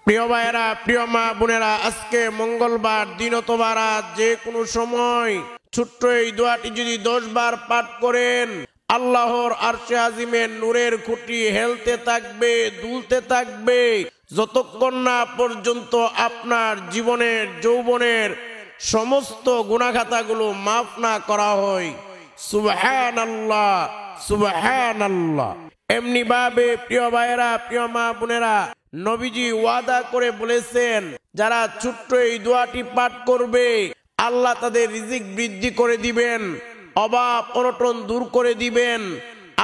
প্রিয় ভাইয়েরা, প্রিয় মা বোনেরা, আজকে মঙ্গলবার দিন অথবা রাত যে কোনো সময় ছোট্ট এই দোয়াটি যদি 10 বার পাঠ করেন, আল্লাহর আরশে আজিমের নূরের খুঁটি হেলতে থাকবে, দুলতে থাকবে, যতক্ষণ না পর্যন্ত আপনার জীবনের যৌবনের সমস্ত গুনাহখাতাগুলো মাফ না করা হয়। সুবহানাল্লাহ, সুবহানাল্লাহ। এমনি ভাবে প্রিয় ভাইয়েরা, প্রিয় মা বোনেরা, নবীজি ওয়াদা করে বলেছেন, যারা ছোট্ট এই দোয়াটি পাঠ করবে আল্লাহ তাদের রিজিক বৃদ্ধি করে দিবেন, অভাব অনটন দূর করে দিবেন,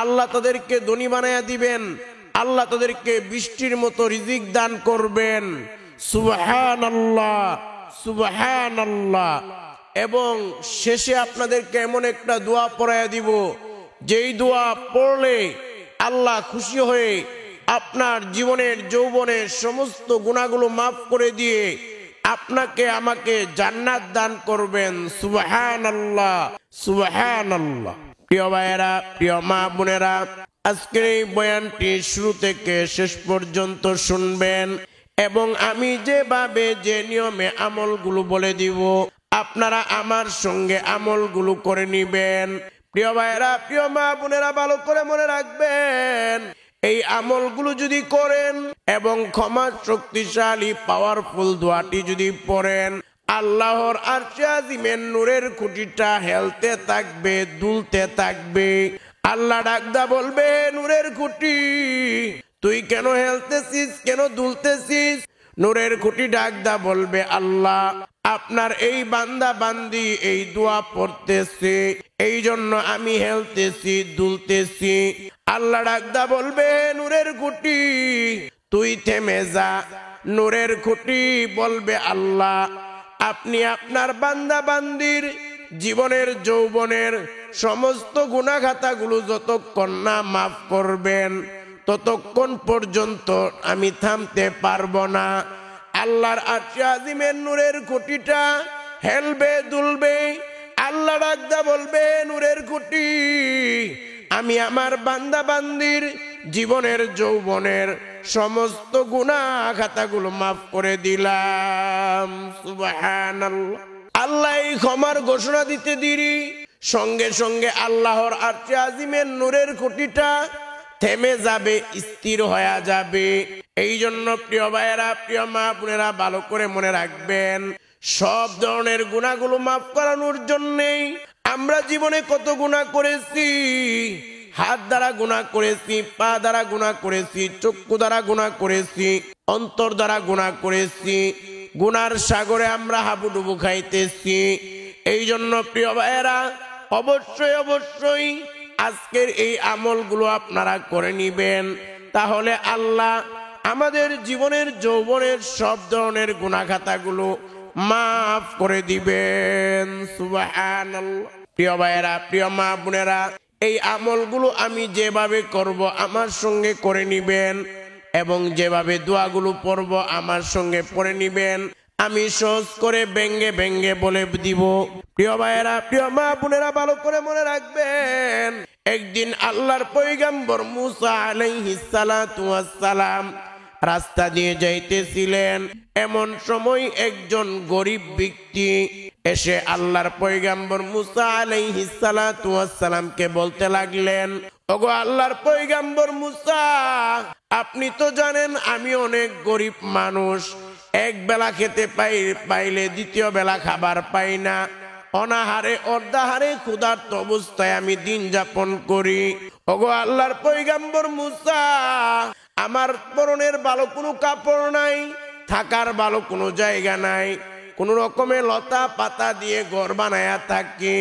আল্লাহ তাদেরকে ধনী বানায়া দিবেন, আল্লাহ তাদেরকে বৃষ্টির মতো রিজিক দান করবেন। সুবহানাল্লাহ, সুবহানাল্লাহ। এবং শেষে আপনাদেরকে এমন একটা দোয়া পড়ায়া দিব, যেই দোয়া পড়লে আল্লাহ খুশি হয়ে আপনার জীবনের যৌবনের সমস্ত গুনাহগুলো মাফ করে দিয়ে আপনাকে আমাকে জান্নাত দান করবেন। সুবহানাল্লাহ, সুবহানাল্লাহ। প্রিয় ভাইয়েরা, প্রিয় মা বোনেরা, আজকের এই বয়ানটি শুরু থেকে শেষ পর্যন্ত শুনবেন এবং আমি যেভাবে যে নিয়মে আমলগুলো বলে দিব আপনারা আমার সঙ্গে আমলগুলো করে নিবেন। প্রিয় ভাইয়েরা, প্রিয় মা বোনেরা, ভালো করে মনে রাখবেন, এই আমলগুলো যদি করেন এবং ক্ষমা শক্তিশালী পাওয়ারফুল দোয়াটি যদি পড়েন, আল্লাহর আরশে আজিমের নূরের খুঁটিটা হেলতে থাকবে, দুলতে থাকবে। আল্লাহ ডাকদা বলবে, নূরের খুঁটি তুই কেন হেলতেছিস, কেন দুলতেছিস? নূরের খুঁটি ডাকদা বলবে, আল্লাহ আপনার এই বান্দা বান্দি এই দোয়া পড়তেছে, এই জন্য আমি হেলতেছি, দুলতেছি। আল্লাহ ডাকদা বলবে, নূরের খুঁটি তুই থেমে যা। নূরের খুঁটি বলবে, আল্লাহ আপনি আপনার বান্দা বান্দির জীবনের যৌবনের সমস্ত গুনাহখাতাগুলো যতক্ষণ না মাফ করবেন ততক্ষণ পর্যন্ত আমি থামতে পারবো না। আল্লাহর আরশে আজিমের নূরের খুঁটিটা হেলবে, দুলবে। আল্লাহ ডাকদা বলবে, নূরের খুঁটি আমি আমার বান্দা বান্দির জীবনের যৌবনের সমস্ত গুনাহখাতাগুলো মাফ করে দিলাম। সুবহানাল্লাহ। আল্লাহ এই ক্ষমার ঘোষণা দিতে দেরি, সঙ্গে সঙ্গে আল্লাহর আরশে আজিমের নূরের খুঁটিটা থেমে যাবে, স্থির হয়ে যাবে। এই জন্য প্রিয় ভাইয়েরা, প্রিয় মা বোনেরা, ভালো করে মনে রাখবেন, সব ধরনের গুনাহগুলো মাফ করানোর জন্যেই আমরা জীবনে কত গুনাহ করেছি। হাত দ্বারা গুনাহ করেছি, পা দ্বারা গুনাহ করেছি, চক্ষু দ্বারা গুনাহ করেছি, অন্তর দ্বারা গুনাহ করেছি। গুনার সাগরে আমরা হাবুডুবু খাইতেছি। এই জন্য প্রিয় ভাইয়েরা, অবশ্যই অবশ্যই আজকের এই আমলগুলো আপনারা করে নিবেন, তাহলে আল্লাহ আমাদের জীবনের যৌবনের সব ধরনের গুনাহখাতাগুলো মাফ করে দিবেন। সুবহানাল্লাহ। প্রিয় ভাইয়েরা, প্রিয় মা বোনেরা, এই আমলগুলো আমি যেভাবে করব আমার সঙ্গে করে নিবেন এবং যেভাবে দোয়াগুলো পড়ব আমার সঙ্গে পড়ে নিবেন। আমি সহজ করে ব্যঙ্গে ব্যঙ্গে বলে দিব। প্রিয় ভাইয়েরা, প্রিয় মা বোনেরা, ভালো করে মনে রাখবেন, একদিন আল্লাহর পয়গম্বর মুসা আলাইহিস সালাতু ওয়াস সালাম রাস্তা দিয়ে যাইতেছিলেন। এমন সময় একজন গরিব ব্যক্তি এসে আল্লাহর পয়গম্বর মুসা আলাইহিস সালাতু ওয়াস সালামকে বলতে লাগলেন, ওগো আল্লাহর পয়গম্বর মুসা, আপনি তো জানেন আমি অনেক গরিব মানুষ, এক বেলা খেতে পাইলে দ্বিতীয় বেলা খাবার পাই না, অনাহারে অর্ধাহারে ক্ষুধার্ত অবস্থায় আমি দিন যাপন করি। ওগো আল্লাহর পয়গম্বর মুসা, আমার পরনের ভালো কোনো কাপড় নাই, থাকার ভালো কোনো জায়গা নাই, কোন রকমে লতা পাতা দিয়ে ঘর বানায়া থাকি,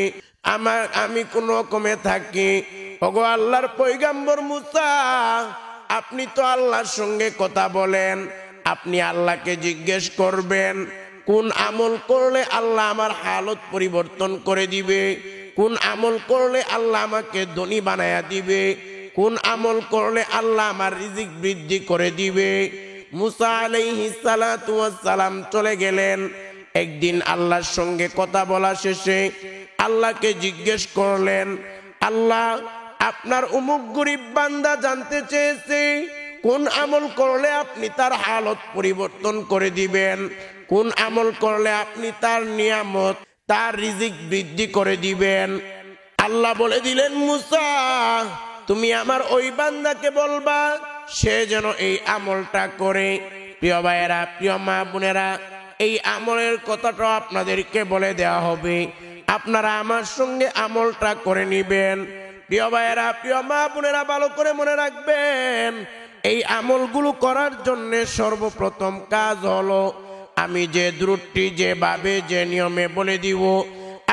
আমি কোন রকমে থাকি। ওগো আল্লাহর পয়গম্বর মুসা, আপনি তো আল্লাহর সঙ্গে কথা বলেন, আপনি আল্লাহকে জিজ্ঞেস করবেন কোন আমল করলে আল্লাহ আমার হালত পরিবর্তন করে দিবে, কোন আমল করলে আল্লাহ আমাকে ধনী বানায়া দিবে, কোন আমল করলে আল্লাহ আমার রিজিক বৃদ্ধি করে দিবে। মুসা আলাইহিস সালাতু ওয়াস সালাম চলে গেলেন। একদিন আল্লাহর সঙ্গে কথা বলা শেষে আল্লাহকে জিজ্ঞেস করলেন, আল্লাহ আপনার অমুক গরিব বান্দা জানতে চেয়েছে কোন আমল করলে আপনি তার হালত পরিবর্তন করে দিবেন, কোন আমল করলে আপনি তার নিয়ামত তার রিজিক বৃদ্ধি করে দিবেন। আল্লাহ বলে দিলেন, মুসা তুমি আমার ওই বান্দাকে বলবা সে যেন এই আমলটা করে। প্রিয় ভাইয়েরা, প্রিয় মা বোনেরা, এই আমলের কথাটা আপনাদেরকে বলে দেওয়া হবে, আপনারা আমার সঙ্গে আমলটা করে নিবেন। প্রিয় ভাইয়েরা, প্রিয় মা বোনেরা, ভালো করে মনে রাখবেন, এই আমলগুলো করার জন্য সর্বপ্রথম কাজ হলো আমি যে দুরূদটি যেভাবে যে নিয়মে বলে দিব,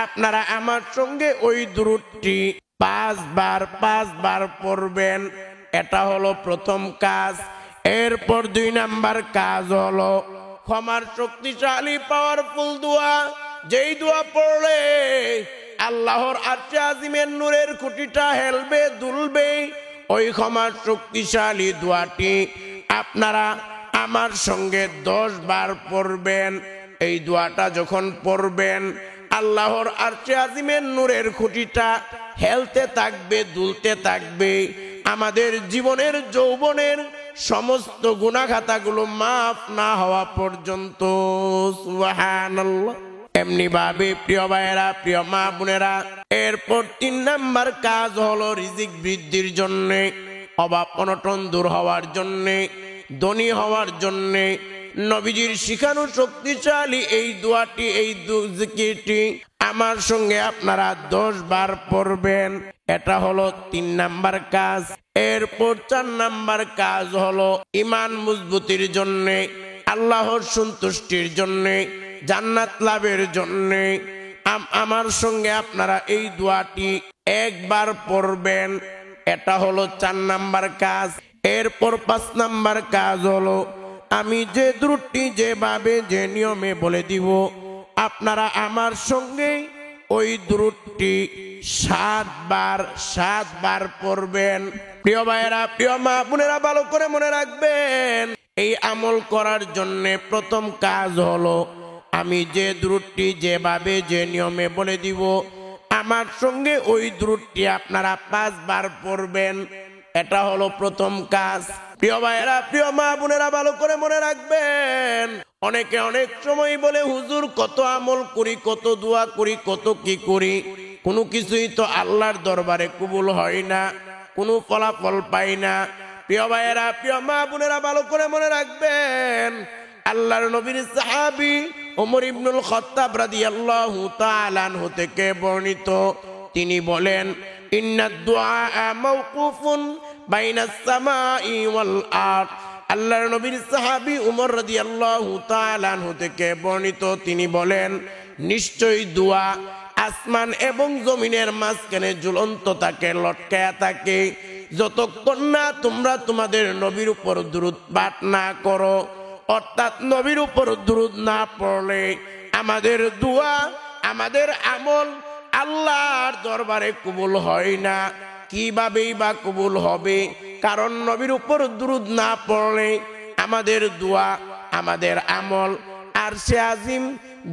আপনারা আমার সঙ্গে ওই দুরূদটি 5 বার পড়বেন। এটা হলো প্রথম কাজ। এরপর 2 নাম্বার কাজ হলো ক্ষমার শক্তিশালী পাওয়ারফুল দোয়া, যেই দোয়া পড়লে আল্লাহর আরশে আজিমের নূরের খুঁটিটা হেলবে দুলবে। ওই ক্ষমার শক্তিশালী দোয়াটি আপনারা আমার সঙ্গে 10 বার পড়বেন। এই দোয়াটা যখন পড়বেন, আল্লাহর আরশে আজিমের নূরের খুঁটিটা হেলতে থাকবে, দুলতে থাকবে, আমাদের জীবনের যৌবনের সমস্ত গুনাহখাতাগুলো মাফ না হওয়া পর্যন্ত। সুবহানাল্লাহ। এমনি ভাবে প্রিয় ভাইয়েরা, প্রিয় মা বোনেরা, এরপর 3 নাম্বার কাজ হলো রিজিক বৃদ্ধির জন্য, অভাব অনটন দূর হওয়ার জন্য, ধনী হওয়ার জন্য নবীজির শিখানো শক্তিশালী এই দোয়াটি, এই জিকিরটি আমার সঙ্গে আপনারা 10 বার পড়বেন। এটা হলো 3 নাম্বার কাজ। এরপর 4 নাম্বার কাজ হলো ঈমান মজবুতির জন্য, আল্লাহর সন্তুষ্টির জন্য, জান্নাত লাভের জন্য আমার সঙ্গে আপনারা এই দোয়াটি 1 বার পড়বেন। এটা হলো 4 নাম্বার কাজ। এরপর 5 নাম্বার কাজ হলো আমি যে দুরূদটি যেভাবে যে নিয়মে বলে দিব, আপনারা আমার সঙ্গে ওই দুরূদটি 7 বার পড়বেন। প্রিয় ভাইয়েরা, প্রিয় মা বোনেরা, ভালো করে মনে রাখবেন, এই আমল করার জন্য প্রথম কাজ হলো আমি যে দুরূদটি যেভাবে যে নিয়মে বলে দিব, আমার সঙ্গে ওই দুরূদটি আপনারা 5 বার পড়বেন। এটা হলো প্রথম কাজ। প্রিয় ভাইয়েরা, প্রিয় মা বোনেরা, ভালো করে মনে রাখবেন, অনেকে অনেক সময় বলে, হুজুর কত আমল করি, কত দোয়া করি, কত কি করি, কোনো কিছুই তো আল্লাহর দরবারে কবুল হয় না, কোনো ফলাফল পাই না। প্রিয় ভাইয়েরা, প্রিয় মা বোনেরা, ভালো করে মনে রাখবেন, আল্লাহর নবীর সাহাবী ওমর ইবনুল খাত্তাব রাদিয়াল্লাহু তাআলা আনহু থেকে বর্ণিত, তিনি বলেন, ইন্নাদ দুআ মাওকুফুন বাইনাস সামাই ওয়াল আরদ। আল্লাহর নবীর সাহাবী ওমর রাদিয়াল্লাহু তাআলা আনহু থেকে বর্ণিত, তিনি বলেন, নিশ্চয়ই দোয়া আসমান এবং জমিনের মাঝখানে ঝুলন্ত থাকে, লটকায়া থাকে, যতক্ষণ না তোমরা তোমাদের নবীর উপর দুরূদ পাঠ না করো। অর্থাৎ নবীর উপর দুরূদ না পড়লে আমাদের দোয়া, আমাদের আমল আল্লাহর দরবারে কবুল হয় না। কিভাবেই বা কবুল হবে? কারণ নবীর উপর দুরূদ না পড়লে আমাদের দোয়া, আমাদের আমল আরশে আজিম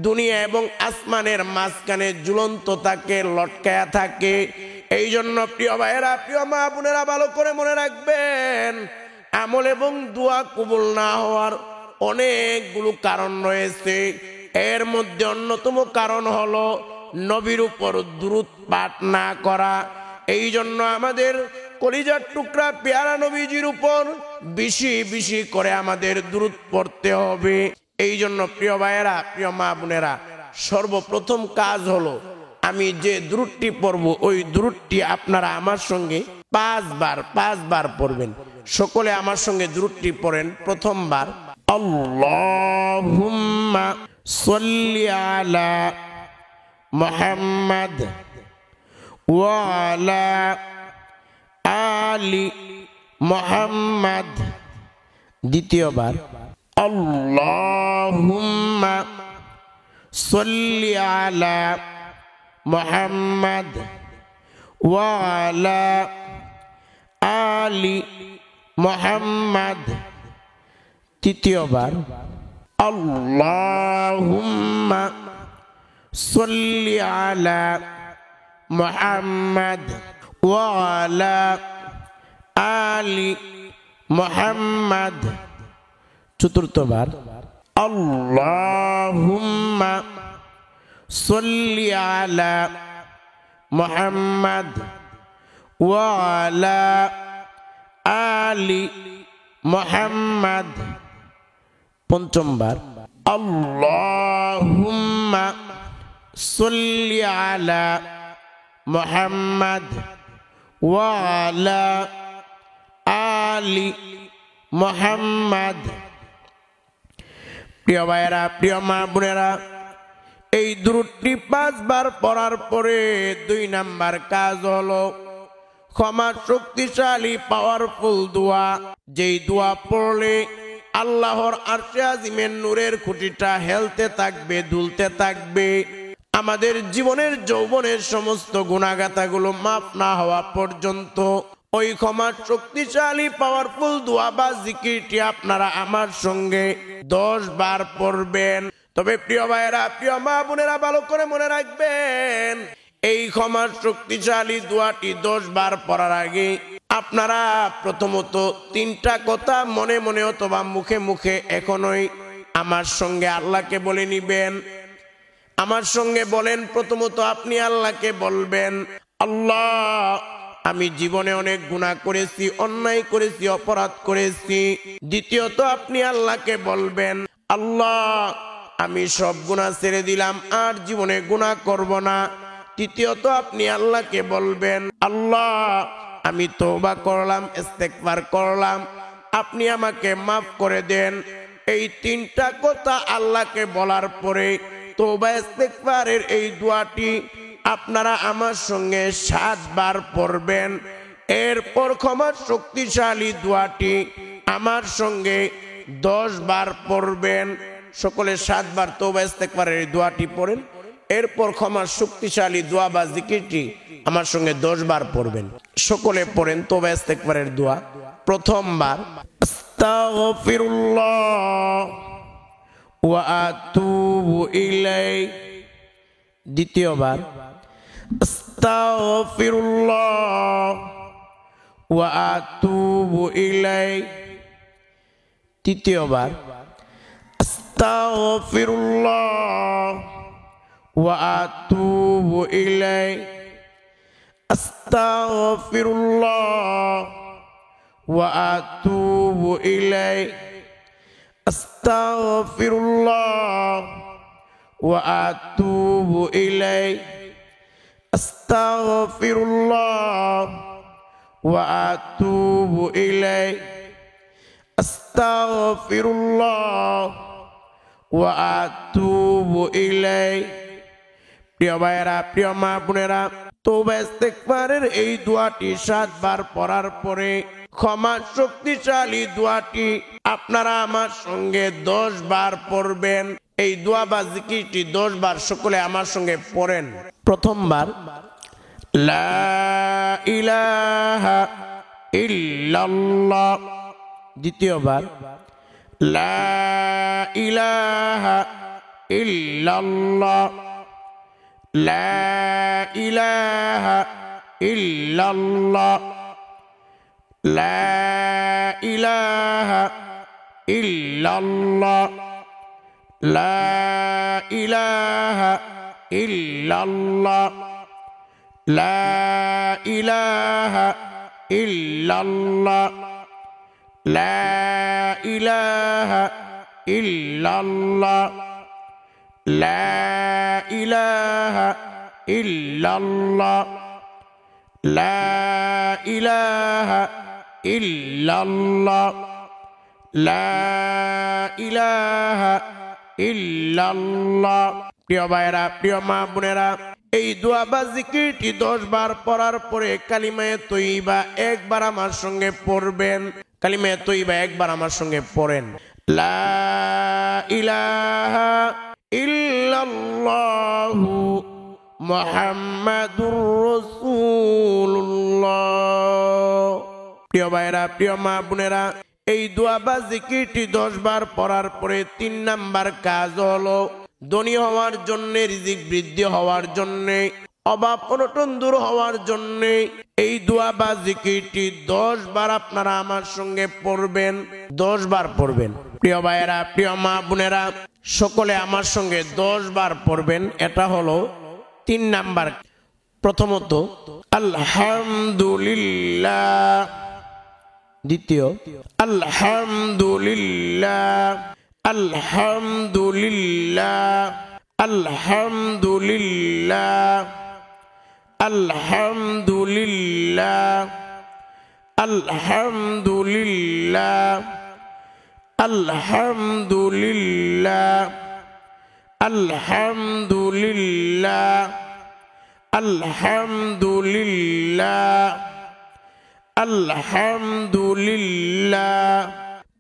দুনিয়া এবং আসমানের মাঝখানে ঝুলন্ত থাকে, লটকায়া থাকে। এই জন্য প্রিয় ভাইয়েরা, প্রিয় মা বোনেরা, ভালো করে মনে রাখবেন, আমল এবং দোয়া কবুল না হওয়ার অনেকগুলো কারণ রয়েছে। এর মধ্যে অন্যতম কারণ হলো নবীর উপর দুরূদ পাঠ না করা। এই জন্য আমাদের কলিজার টুকরা পেয়ারা নবীজির উপর বেশি বেশি করে আমাদের দুরূদ পড়তে হবে। এই জন্য প্রিয় ভাইয়েরা, প্রিয় মা বোনেরা, সর্বপ্রথম কাজ হলো আমি যে দুরূদটি পড়ব, ওই দুরূদটি আপনারা আমার সঙ্গে 5 বার পড়বেন। সকলে আমার সঙ্গে দুরূদটি পড়েন। প্রথমবার, আল্লাহুম্মা সাল্লি আলা মুহাম্মাদ ওয়া আলা আলি মুহাম্মাদ। দ্বিতীয়বার, আল্লাহুম্মা সাল্লি আলা মুহাম্মাদ ওয়া আলা আলি মুহাম্মাদ। তৃতীয়বার, আল্লাহুম্মা সাল্লি আলা মুহাম্মাদ ওয়া আলা আলি মুহাম্মাদ। চতুর্থবার আল্লাহুম্মা সাল্লি আলা মুহাম্মাদ ওয়া আলা আলি মুহাম্মাদ। পঞ্চমবার আল্লাহুম্মা সাল্লি আলা মুহাম্মাদ ওয়া আলা আলি মুহাম্মাদ। প্রিয় ভাইয়েরা, প্রিয় মা বোনেরা, এই দুরূদটি 5 বার পড়ার পরে 2 নাম্বার কাজ হলো ক্ষমা শক্তিশালী পাওয়ারফুল দোয়া। যেই দোয়া পড়লে আল্লাহর আরশে আজিমের নূরের খুঁটিটা হেলতে থাকবে, দুলতে থাকবে, আমাদের জীবনের যৌবনের সমস্ত গুনাহগাতাগুলো মাফ না হওয়া পর্যন্ত ওই ক্ষমা শক্তিশালী পাওয়ারফুল দোয়া বা জিকিরটি আপনারা আমার সঙ্গে 10 বার পড়বেন। তবে প্রিয় ভাইয়েরা, প্রিয় মা বোনেরা, ভালো করে মনে রাখবেন, এই ক্ষমা শক্তিশালী দোয়াটি 10 বার পড়ার আগে আপনারা প্রথমত 3টা কথা মনে মনে অথবা মুখে মুখে এখনই আমার সঙ্গে আল্লাহকে বলে নিবেন। আমার সঙ্গে বলেন, প্রথমত আপনি আল্লাহকে বলবেন, আল্লাহ, আমি জীবনে অনেক গুনাহ করেছি, অন্যায় করেছি, অপরাধ করেছি। দ্বিতীয়ত আপনি আল্লাহকে বলবেন, আল্লাহ, আমি সব গুনাহ ছেড়ে দিলাম, আর জীবনে গুনাহ করব না। তৃতীয়ত আপনি আল্লাহকে বলবেন, আল্লাহ, আমি তওবা করলাম, ইস্তেগফার করলাম, আপনি আমাকে মাফ করে দেন। এই 3টা কথা আল্লাহকে বলার পরে তওবা ইস্তেগফারের এই দোয়াটি আপনারা আমার সঙ্গে 7 বার পড়বেন। এরপর ক্ষমা শক্তিশালী দোয়াটি আমার সঙ্গে 10 বার পড়বেন। সকলে 7 বার তওবা ইস্তেগফারের এই দোয়াটি পড়েন। এরপর ক্ষমা শক্তিশালী দোয়া বা জিকিরটি আমার সঙ্গে 10 বার পড়বেন। সকলে পড়েন তওবা ইস্তেগফারের দোয়া। প্রথমবার আস্তাগফিরুল্লাহ ওয়া আতুবু ইলাইহি। দ্বিতীয়বার আস্তাগফিরুল্লাহ ওয়া আতুবু ইলাইহি। তৃতীয়বার আস্তাগফিরুল্লাহ ওয়া আতুবু ইলাইহি। আস্তাগফিরুল্লাহ ওয়া আতুবু ইলাইহি। আস্তাগফিরুল্লাহ ওয়া আতুবু ইলাইহি। আস্তাগফিরুল্লাহ ওয়া আতুবু ইলাইহি। আস্তাগফিরুল্লাহ ওয়া আতুবু ইলাইহি। প্রিয় ভাইয়েরা, প্রিয় মা বোনেরা, তওবা ইস্তেগফারের এই দোয়াটি 7 বার পড়ার পরে ক্ষমা শক্তিশালী দোয়াটি আপনারা আমার সঙ্গে 10 বার পড়বেন। এই দোয়া বা জিকিরটি 10 বার সকলে আমার সঙ্গে পড়েন। প্রথমবার লা ইলাহা ইল্লাল্লাহ। দ্বিতীয়বার লা ইলাহা ইল্লাল্লাহ। লা ইলাহা ইল্লাল্লাহ। লা ইলাহা ইল্লাল্লাহ। লা ইলাহা ইল্লাল্লাহ। লা ইলাহা ইল্লাল্লাহ। লা ইলাহা ইল্লাল্লাহ। লা ইলাহা ইল্লাল্লাহ। লা ইলাহা ইল্লাল্লাহ। লা ইলাহা ইল্লাল্লাহ। প্রিয় ভাইরা, প্রিয় মা বোনেরা, এই দোয়া বা জিকিরটি 10 বার পড়ার পরে কালিমায়ে তয়্যিবা একবার আমার সঙ্গে পড়বেন। কালিমায়ে তয়্যিবা একবার আমার সঙ্গে পড়েন। লা ইলাহা ইল্লাল্লাহু মুহাম্মাদুর রাসূলুল্লাহ। প্রিয় ভাইরা, প্রিয় মা বোনেরা, এই দোয়া বা জিকিরটি 10 বার পড়ার পরে 3 নাম্বার কাজ হলো ধনী হওয়ার জন্য, রিজিক বৃদ্ধি হওয়ার জন্য অভাব অনটন দূর হওয়ার জন্য এই দোয়া বা জিকিরটি 10 বার আপনারা আমার সঙ্গে পড়বেন, 10 বার পড়বেন। প্রিয় ভাইয়েরা, প্রিয় মা বোনেরা, সকলে আমার সঙ্গে 10 বার পড়বেন। এটা হলো 3 নাম্বার। প্রথমত আলহামদুলিল্লাহ, দ্বিতীয় আলহামদুলিল্লাহ, আলহামদুলিল্লাহ, আলহামদুলিল্লাহ, আলহামদুলিল্লাহ, আলহামদুলিল্লাহ, আলহামদুলিল্লাহ, আলহামদুলিল্লাহ, আলহামদুলিল্লাহ, আলহামদুলিল্লাহ।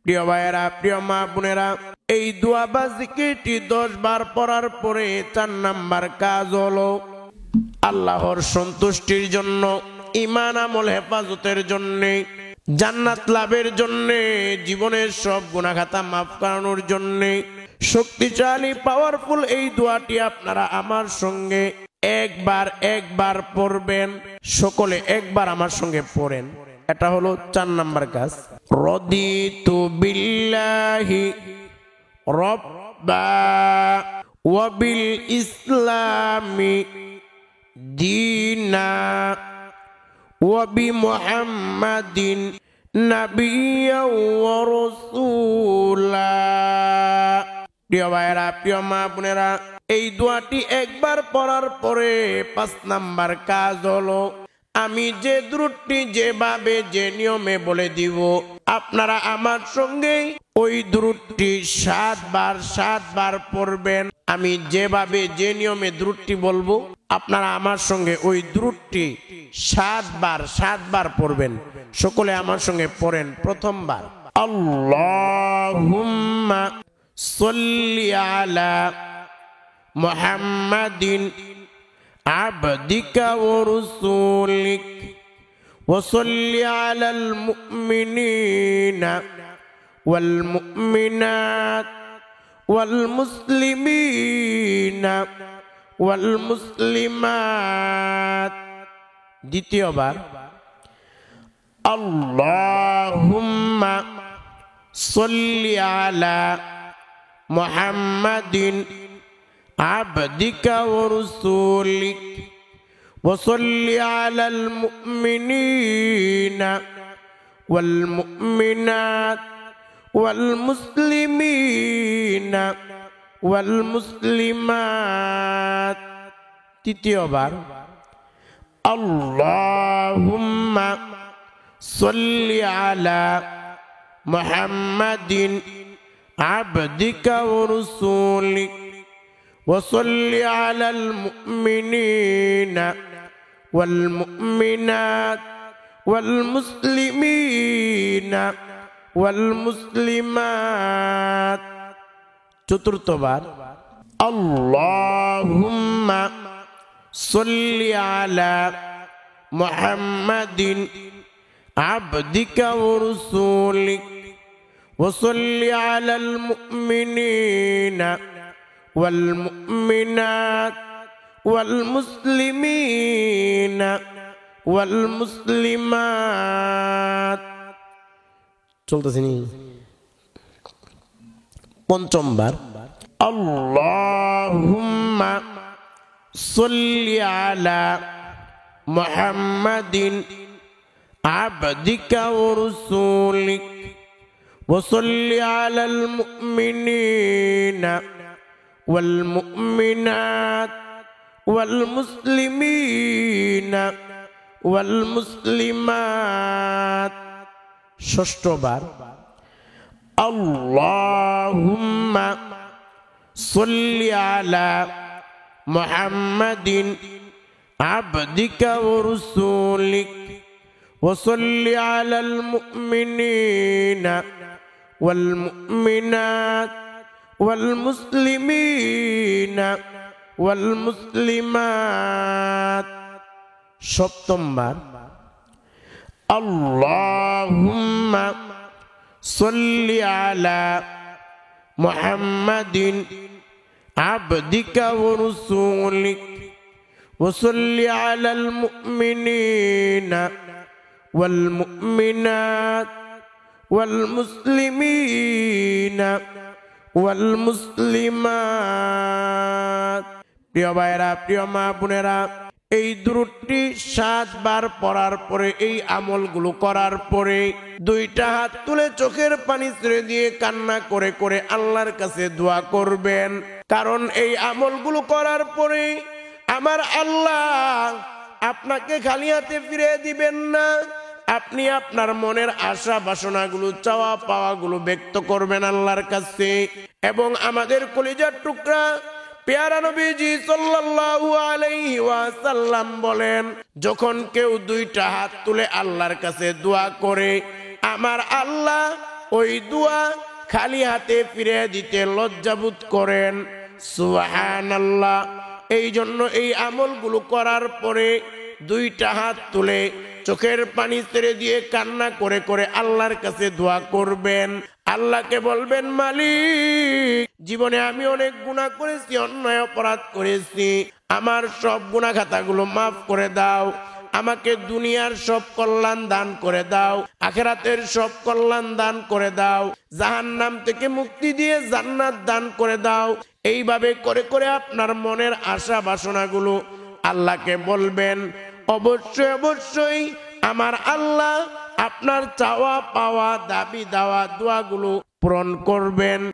প্রিয় ভাইয়েরা, প্রিয় মা বোনেরা, এই দোয়া বা জিকিরটি 10 বার পড়ার পরে 4 নাম্বার কাজ হলো আল্লাহর সন্তুষ্টির জন্য, ঈমান আমল হেফাজতের জন্য, জান্নাত লাভের জন্য, জীবনের সব গুনাহ খাতা মাফ করানোর জন্য শক্তিশালী পাওয়ারফুল এই দোয়াটি আপনারা আমার সঙ্গে একবার পড়বেন। সকলে একবার আমার সঙ্গে পড়েন। এটা হলো 4 নাম্বার কাজ। রদিতু বিল্লাহি রব্বা ওয়া বিল ইসলামি দীনা ওয়া বি মুহাম্মাদিন নাবিয়্যা ওয়া রাসূলা। প্রিয় ভাইয়েরা, প্রিয় মা বোনেরা, এই দোয়াটি একবার পড়ার পরে 5 নাম্বার কাজ হলো আমি যে দ্রুতটি যেভাবে যে নিয়মে বলে দিব আপনারা আমার সঙ্গে ওই দ্রুতটি 7 বার পড়বেন। আমি যেভাবে যে নিয়মে দ্রুতটি বলবো আপনারা আমার সঙ্গে ওই দ্রুতটি 7 বার পড়বেন। সকলে আমার সঙ্গে পড়েন। প্রথমবার আল্লাহুম্মা সাল্লি আলা মুহাম্মাদিন আবদিকা ওয়া রাসূলিক ওয়া সাল্লি আলাল মুমিনিনা ওয়াল মুমিনাত ওয়াল মুসলিমিনা ওয়াল মুসলিমাত। দ্বিতীয়বার আল্লাহুম্মা সাল্লি আলা মুহাম্মাদিন আবদিকা ওয়া রাসূলিক ওয়া সাল্লি আলাল মুমিনিনা ওয়াল মুমিনাত ওয়াল মুসলিমিনা ওয়াল মুসলিমাত। তৃতীয়বার আল্লাহুম্মা সাল্লি আলা মুহাম্মাদিন আবদিকা ওয়া রাসূলিক ওয়া সাল্লি আলাল মুমিনিনা ওয়াল মুমিনাত ওয়াল মুসলিমিনা ওয়াল মুসলিমাত। চতুর্থবার আল্লাহুম্মা সাল্লি আলা মুহাম্মাদিন আবদিকা ওয়া রাসূলিক ওয়া সাল্লি আলাল মুমিনিনা ওয়াল মুমিনাত ওয়াল মুসলিমিনা ওয়াল মুসলিমাত। চলতেছে নি? পঞ্চমবার আল্লাহুম্মা সাল্লি আলা মুহাম্মাদিন আবদিকা ওয়া রাসূলিক ওয়া সাল্লি আলাল মুমিনিনা ওয়াল মুমিনাত ওয়াল মুসলিমিনা ওয়াল মুসলিমাত। ষষ্ঠবার আল্লাহুম্মা সাল্লি আলা মুহাম্মাদিন আবদিকা ওয়া রাসূলিক ওয়া সাল্লি আলাল মুমিনিনা ওয়াল মুমিনাত ওয়াল মুসলিমিনা ওয়াল মুসলিমাত। সপ্তমবার আল্লাহুম্মা সাল্লি আলা মুহাম্মাদিন আবদিকা ওয়া রাসূলিক ওয়াসাল্লি আলাল মুমিনিনা ওয়াল মুমিনাত ওয়াল মুসলিমিনা ওয়াল মুসলিমাত। প্রিয় ভাইরা, প্রিয় মা বোনেরা, এই দুরূদটি 7 বার পড়ার পরে, এই আমলগুলো করার পরে দুইটা হাত তুলে চোখের পানি ছেড়ে দিয়ে কান্না করে করে আল্লাহর কাছে দোয়া করবেন। কারণ এই আমলগুলো করার পরে আমার আল্লাহ আপনাকে খালি হাতে ফিরে দিবেন না। আপনি আপনার মনের আশা বাসনাগুলো, চাওয়া পাওয়াগুলো ব্যক্ত করবেন আল্লাহর কাছে। এবং আমাদের কলিজার টুকরা পেয়ারা নবীজি সাল্লাল্লাহু আলাইহি ওয়াসাল্লাম বলেন, যখন কেউ দুইটা হাত তুলে আল্লাহর কাছে দোয়া করে, আমার আল্লাহ ওই দোয়া খালি হাতে ফিরে দিতে লজ্জাবোধ করেন। সুবহানাল্লাহ। এই জন্য এই আমলগুলো করার পরে দুইটা হাত তুলে চোখের পানি ছেড়ে দিয়ে কান্না করে করে আল্লাহর কাছে দোয়া করবেন। আল্লাহকে বলবেন, মালিক, জীবনে আমি অনেক গুনাহ করেছি, অন্যায় অপরাধ করেছি, আমার সব গুনাহ খাতাগুলো মাফ করে দাও। আমাকে দুনিয়ার সব কল্যাণ দান করে দাও, আখিরাতের সব কল্যাণ দান করে দাও, জাহান্নাম থেকে মুক্তি দিয়ে জান্নাত দান করে দাও। এইভাবে করে করে আপনার মনের আশা বাসনাগুলো আল্লাহকে বলবেন। অবশ্যই অবশ্যই আমার আল্লাহ আপনার চাওয়া পাওয়া, দাবি দাওয়া, দোয়াগুলো পূরণ করবেন।